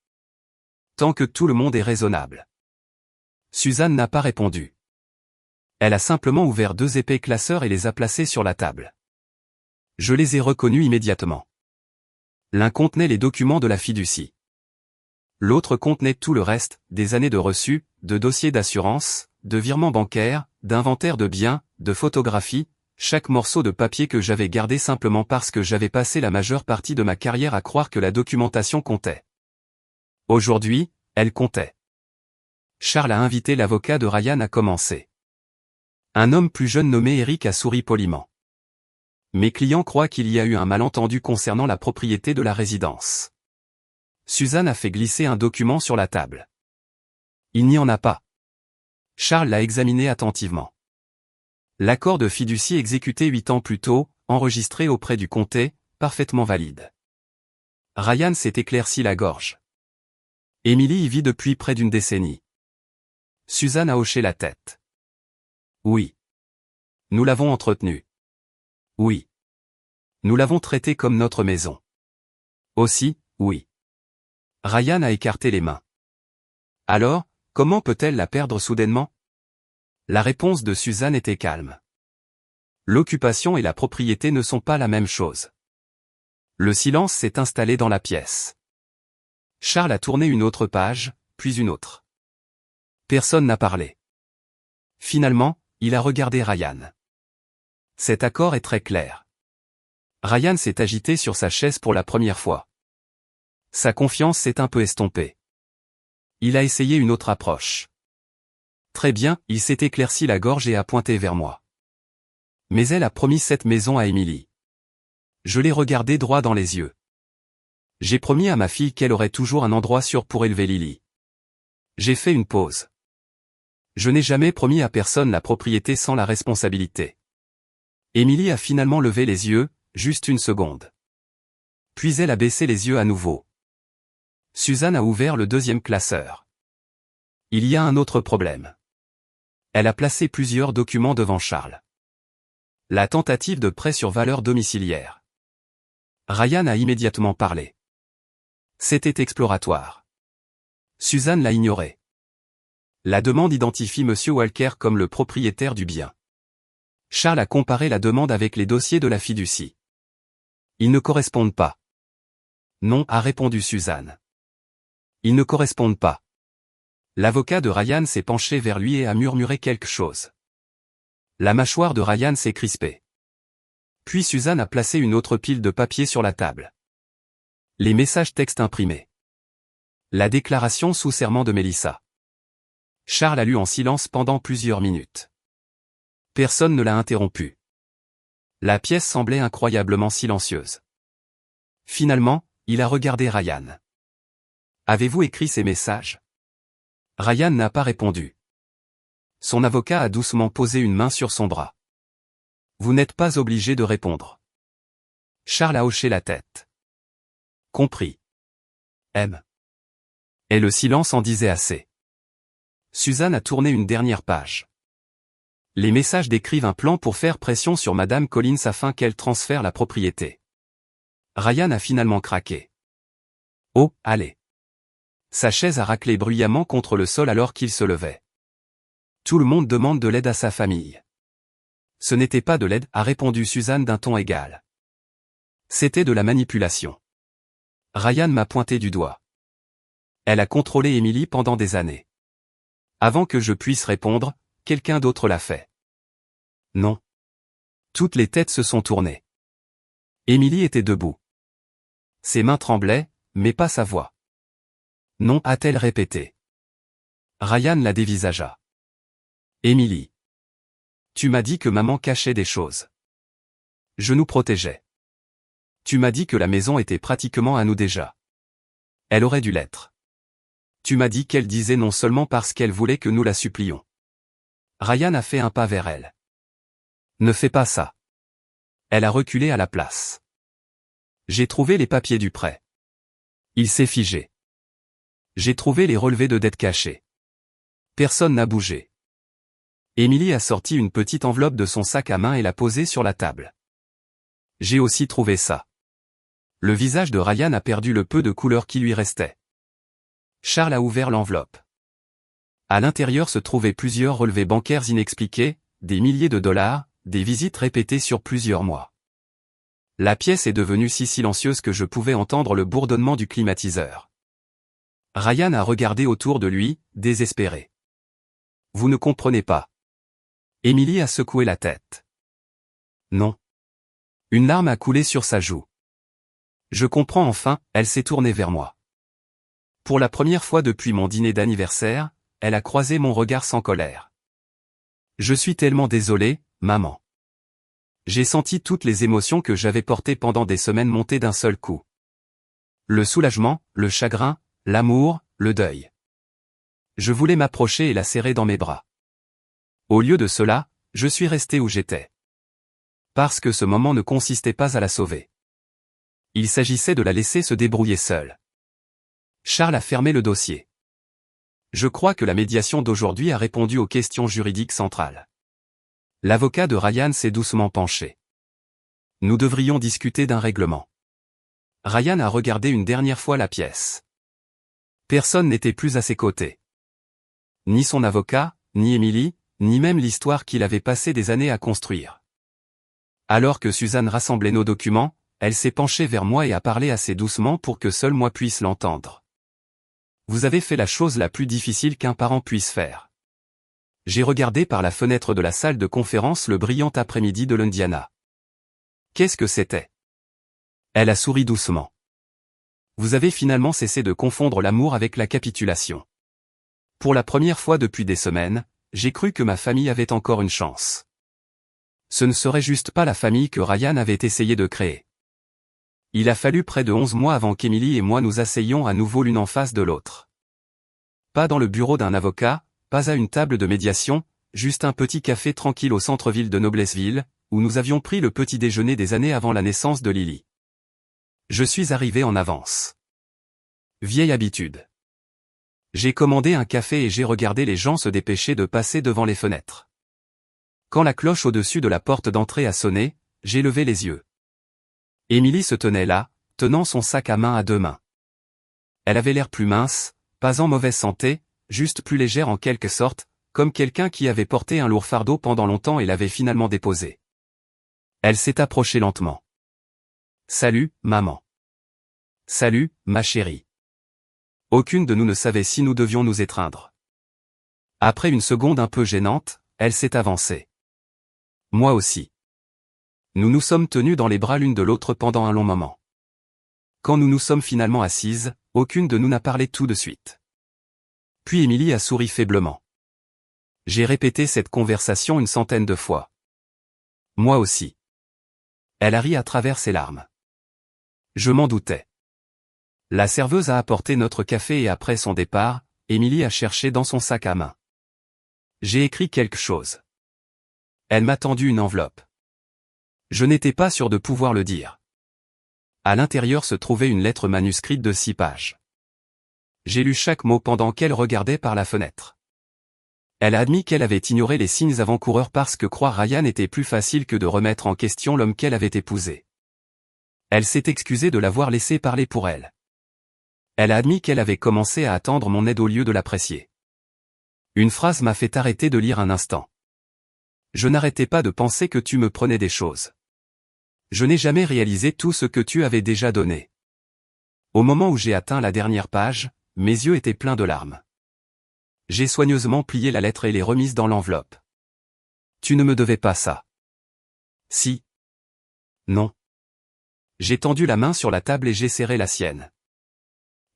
Tant que tout le monde est raisonnable. Suzanne n'a pas répondu. Elle a simplement ouvert deux épais classeurs et les a placés sur la table. Je les ai reconnus immédiatement. L'un contenait les documents de la fiducie. L'autre contenait tout le reste, des années de reçus, de dossiers d'assurance, de virements bancaires, d'inventaire de biens, de photographies, chaque morceau de papier que j'avais gardé simplement parce que j'avais passé la majeure partie de ma carrière à croire que la documentation comptait. Aujourd'hui, elle comptait. Charles a invité l'avocat de Ryan à commencer. Un homme plus jeune nommé Eric a souri poliment. Mes clients croient qu'il y a eu un malentendu concernant la propriété de la résidence. Suzanne a fait glisser un document sur la table. Il n'y en a pas. Charles l'a examiné attentivement. L'accord de fiducie exécuté 8 ans plus tôt, enregistré auprès du comté, parfaitement valide. Ryan s'est éclairci la gorge. Emily y vit depuis près d'une décennie. Suzanne a hoché la tête. Oui. Nous l'avons entretenu. Oui. Nous l'avons traité comme notre maison. Aussi, oui. Ryan a écarté les mains. Alors, comment peut-elle la perdre soudainement? La réponse de Suzanne était calme. L'occupation et la propriété ne sont pas la même chose. Le silence s'est installé dans la pièce. Charles a tourné une autre page, puis une autre. Personne n'a parlé. Finalement, il a regardé Ryan. Cet accord est très clair. Ryan s'est agité sur sa chaise pour la première fois. Sa confiance s'est un peu estompée. Il a essayé une autre approche. Très bien, il s'est éclairci la gorge et a pointé vers moi. Mais elle a promis cette maison à Emily. Je l'ai regardé droit dans les yeux. J'ai promis à ma fille qu'elle aurait toujours un endroit sûr pour élever Lily. J'ai fait une pause. Je n'ai jamais promis à personne la propriété sans la responsabilité. Emily a finalement levé les yeux, juste une seconde. Puis elle a baissé les yeux à nouveau. Suzanne a ouvert le deuxième classeur. Il y a un autre problème. Elle a placé plusieurs documents devant Charles. La tentative de prêt sur valeur domiciliaire. Ryan a immédiatement parlé. C'était exploratoire. Suzanne l'a ignoré. La demande identifie M. Walker comme le propriétaire du bien. Charles a comparé la demande avec les dossiers de la fiducie. Ils ne correspondent pas. Non, a répondu Suzanne. Ils ne correspondent pas. L'avocat de Ryan s'est penché vers lui et a murmuré quelque chose. La mâchoire de Ryan s'est crispée. Puis Suzanne a placé une autre pile de papier sur la table. Les messages textes imprimés. La déclaration sous serment de Mélissa. Charles a lu en silence pendant plusieurs minutes. Personne ne l'a interrompu. La pièce semblait incroyablement silencieuse. Finalement, il a regardé Ryan. Avez-vous écrit ces messages? Ryan n'a pas répondu. Son avocat a doucement posé une main sur son bras. Vous n'êtes pas obligé de répondre. Charles a hoché la tête. Compris. M. Et le silence en disait assez. Suzanne a tourné une dernière page. Les messages décrivent un plan pour faire pression sur Madame Collins afin qu'elle transfère la propriété. Ryan a finalement craqué. Oh, allez. Sa chaise a raclé bruyamment contre le sol alors qu'il se levait. Tout le monde demande de l'aide à sa famille. Ce n'était pas de l'aide, a répondu Suzanne d'un ton égal. C'était de la manipulation. Ryan m'a pointé du doigt. Elle a contrôlé Emily pendant des années. Avant que je puisse répondre, quelqu'un d'autre l'a fait. Non. Toutes les têtes se sont tournées. Emily était debout. Ses mains tremblaient, mais pas sa voix. Non, a-t-elle répété. Ryan la dévisagea. Emily. Tu m'as dit que maman cachait des choses. Je nous protégeais. Tu m'as dit que la maison était pratiquement à nous déjà. Elle aurait dû l'être. Tu m'as dit qu'elle disait non seulement parce qu'elle voulait que nous la supplions. Ryan a fait un pas vers elle. Ne fais pas ça. Elle a reculé à la place. J'ai trouvé les papiers du prêt. Il s'est figé. J'ai trouvé les relevés de dettes cachés. Personne n'a bougé. Emily a sorti une petite enveloppe de son sac à main et l'a posée sur la table. J'ai aussi trouvé ça. Le visage de Ryan a perdu le peu de couleur qui lui restait. Charles a ouvert l'enveloppe. À l'intérieur se trouvaient plusieurs relevés bancaires inexpliqués, des milliers de dollars, des visites répétées sur plusieurs mois. La pièce est devenue si silencieuse que je pouvais entendre le bourdonnement du climatiseur. Ryan a regardé autour de lui, désespéré. Vous ne comprenez pas. Emily a secoué la tête. Non. Une larme a coulé sur sa joue. Je comprends enfin, elle s'est tournée vers moi. Pour la première fois depuis mon dîner d'anniversaire, elle a croisé mon regard sans colère. Je suis tellement désolé, maman. J'ai senti toutes les émotions que j'avais portées pendant des semaines monter d'un seul coup. Le soulagement, le chagrin, l'amour, le deuil. Je voulais m'approcher et la serrer dans mes bras. Au lieu de cela, je suis resté où j'étais. Parce que ce moment ne consistait pas à la sauver. Il s'agissait de la laisser se débrouiller seule. Charles a fermé le dossier. Je crois que la médiation d'aujourd'hui a répondu aux questions juridiques centrales. L'avocat de Ryan s'est doucement penché. Nous devrions discuter d'un règlement. Ryan a regardé une dernière fois la pièce. Personne n'était plus à ses côtés. Ni son avocat, ni Emily, ni même l'histoire qu'il avait passé des années à construire. Alors que Suzanne rassemblait nos documents, elle s'est penchée vers moi et a parlé assez doucement pour que seul moi puisse l'entendre. Vous avez fait la chose la plus difficile qu'un parent puisse faire. J'ai regardé par la fenêtre de la salle de conférence le brillant après-midi de l'Indiana. Qu'est-ce que c'était? Elle a souri doucement. Vous avez finalement cessé de confondre l'amour avec la capitulation. Pour la première fois depuis des semaines, j'ai cru que ma famille avait encore une chance. Ce ne serait juste pas la famille que Ryan avait essayé de créer. Il a fallu près de 11 mois avant qu'Emily et moi nous asseyions à nouveau l'une en face de l'autre. Pas dans le bureau d'un avocat, pas à une table de médiation, juste un petit café tranquille au centre-ville de Noblesville, où nous avions pris le petit déjeuner des années avant la naissance de Lily. Je suis arrivé en avance. Vieille habitude. J'ai commandé un café et j'ai regardé les gens se dépêcher de passer devant les fenêtres. Quand la cloche au-dessus de la porte d'entrée a sonné, j'ai levé les yeux. Emily se tenait là, tenant son sac à main à deux mains. Elle avait l'air plus mince, pas en mauvaise santé, juste plus légère en quelque sorte, comme quelqu'un qui avait porté un lourd fardeau pendant longtemps et l'avait finalement déposé. Elle s'est approchée lentement. « Salut, maman. »« Salut, ma chérie. » Aucune de nous ne savait si nous devions nous étreindre. Après une seconde un peu gênante, elle s'est avancée. Moi aussi. Nous nous sommes tenus dans les bras l'une de l'autre pendant un long moment. Quand nous nous sommes finalement assises, aucune de nous n'a parlé tout de suite. Puis Emily a souri faiblement. J'ai répété cette conversation une centaine de fois. Moi aussi. Elle a ri à travers ses larmes. Je m'en doutais. La serveuse a apporté notre café et après son départ, Emily a cherché dans son sac à main. J'ai écrit quelque chose. Elle m'a tendu une enveloppe. Je n'étais pas sûr de pouvoir le dire. À l'intérieur se trouvait une lettre manuscrite de 6 pages. J'ai lu chaque mot pendant qu'elle regardait par la fenêtre. Elle a admis qu'elle avait ignoré les signes avant-coureurs parce que croire Ryan était plus facile que de remettre en question l'homme qu'elle avait épousé. Elle s'est excusée de l'avoir laissé parler pour elle. Elle a admis qu'elle avait commencé à attendre mon aide au lieu de l'apprécier. Une phrase m'a fait arrêter de lire un instant. Je n'arrêtais pas de penser que tu me prenais des choses. Je n'ai jamais réalisé tout ce que tu avais déjà donné. Au moment où j'ai atteint la dernière page, mes yeux étaient pleins de larmes. J'ai soigneusement plié la lettre et l'ai remise dans l'enveloppe. Tu ne me devais pas ça. Si. Non. J'ai tendu la main sur la table et j'ai serré la sienne.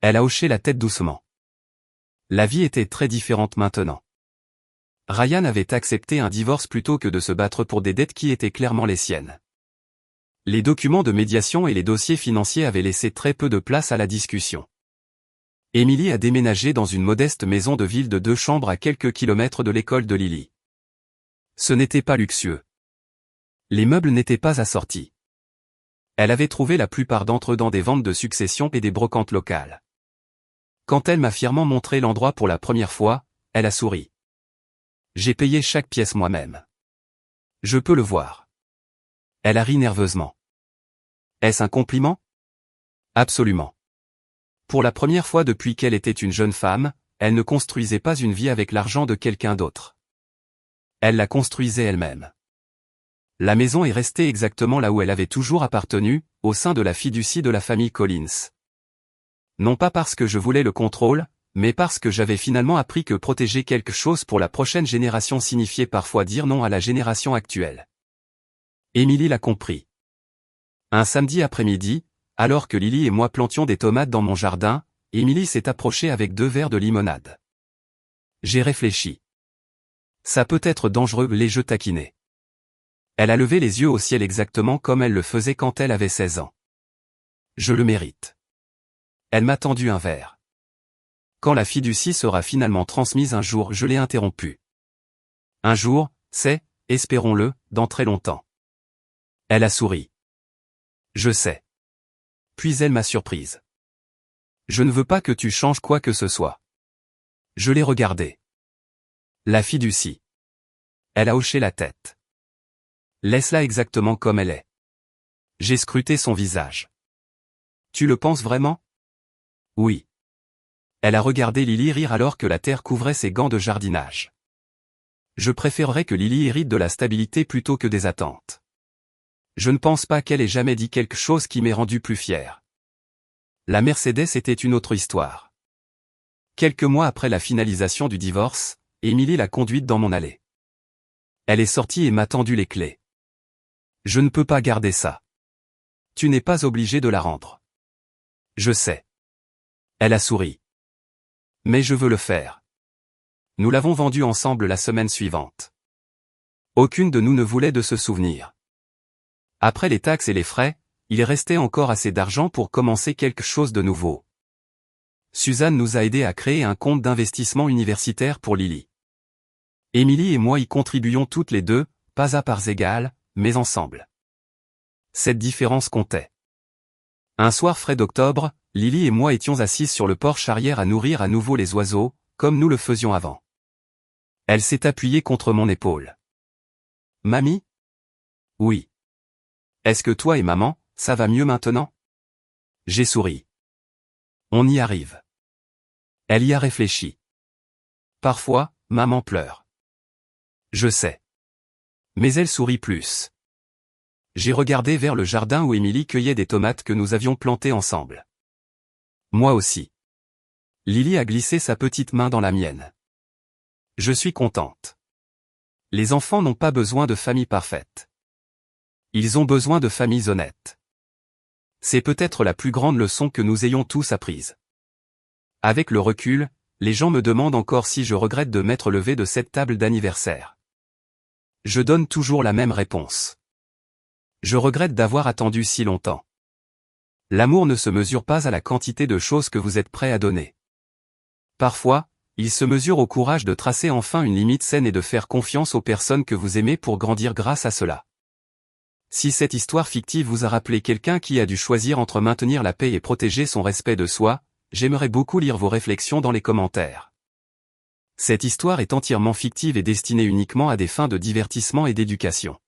Elle a hoché la tête doucement. La vie était très différente maintenant. Ryan avait accepté un divorce plutôt que de se battre pour des dettes qui étaient clairement les siennes. Les documents de médiation et les dossiers financiers avaient laissé très peu de place à la discussion. Emily a déménagé dans une modeste maison de ville de 2 chambres à quelques kilomètres de l'école de Lily. Ce n'était pas luxueux. Les meubles n'étaient pas assortis. Elle avait trouvé la plupart d'entre eux dans des ventes de succession et des brocantes locales. Quand elle m'a fièrement montré l'endroit pour la première fois, elle a souri. J'ai payé chaque pièce moi-même. Je peux le voir. Elle a ri nerveusement. Est-ce un compliment? Absolument. Pour la première fois depuis qu'elle était une jeune femme, elle ne construisait pas une vie avec l'argent de quelqu'un d'autre. Elle la construisait elle-même. La maison est restée exactement là où elle avait toujours appartenu, au sein de la fiducie de la famille Collins. Non pas parce que je voulais le contrôle, mais parce que j'avais finalement appris que protéger quelque chose pour la prochaine génération signifiait parfois dire non à la génération actuelle. Emily l'a compris. Un samedi après-midi, alors que Lily et moi plantions des tomates dans mon jardin, Emily s'est approchée avec 2 verres de limonade. J'ai réfléchi. Ça peut être dangereux, l'ai-je taquiné. Elle a levé les yeux au ciel exactement comme elle le faisait quand elle avait 16 ans. Je le mérite. Elle m'a tendu un verre. Quand la fiducie sera finalement transmise un jour, je l'ai interrompue. Un jour, c'est, espérons-le, dans très longtemps. Elle a souri. Je sais. Puis elle m'a surprise. Je ne veux pas que tu changes quoi que ce soit. Je l'ai regardée. La fiducie. Elle a hoché la tête. Laisse-la exactement comme elle est. J'ai scruté son visage. Tu le penses vraiment? Oui. Elle a regardé Lily rire alors que la terre couvrait ses gants de jardinage. Je préférerais que Lily hérite de la stabilité plutôt que des attentes. Je ne pense pas qu'elle ait jamais dit quelque chose qui m'ait rendu plus fier. La Mercedes était une autre histoire. Quelques mois après la finalisation du divorce, Émilie l'a conduite dans mon allée. Elle est sortie et m'a tendu les clés. Je ne peux pas garder ça. Tu n'es pas obligé de la rendre. Je sais. Elle a souri. Mais je veux le faire. Nous l'avons vendue ensemble la semaine suivante. Aucune de nous ne voulait de se souvenir. Après les taxes et les frais, il restait encore assez d'argent pour commencer quelque chose de nouveau. Suzanne nous a aidés à créer un compte d'investissement universitaire pour Lily. Émilie et moi y contribuions toutes les deux, pas à parts égales, mais ensemble. Cette différence comptait. Un soir frais d'octobre, Lily et moi étions assises sur le porche arrière à nourrir à nouveau les oiseaux, comme nous le faisions avant. Elle s'est appuyée contre mon épaule. Mamie? Oui. Est-ce que toi et maman, ça va mieux maintenant? J'ai souri. On y arrive. Elle y a réfléchi. Parfois, maman pleure. Je sais. Mais elle sourit plus. J'ai regardé vers le jardin où Émilie cueillait des tomates que nous avions plantées ensemble. Moi aussi. Lily a glissé sa petite main dans la mienne. Je suis contente. Les enfants n'ont pas besoin de familles parfaites. Ils ont besoin de familles honnêtes. C'est peut-être la plus grande leçon que nous ayons tous apprise. Avec le recul, les gens me demandent encore si je regrette de m'être levé de cette table d'anniversaire. Je donne toujours la même réponse. Je regrette d'avoir attendu si longtemps. L'amour ne se mesure pas à la quantité de choses que vous êtes prêt à donner. Parfois, il se mesure au courage de tracer enfin une limite saine et de faire confiance aux personnes que vous aimez pour grandir grâce à cela. Si cette histoire fictive vous a rappelé quelqu'un qui a dû choisir entre maintenir la paix et protéger son respect de soi, j'aimerais beaucoup lire vos réflexions dans les commentaires. Cette histoire est entièrement fictive et destinée uniquement à des fins de divertissement et d'éducation.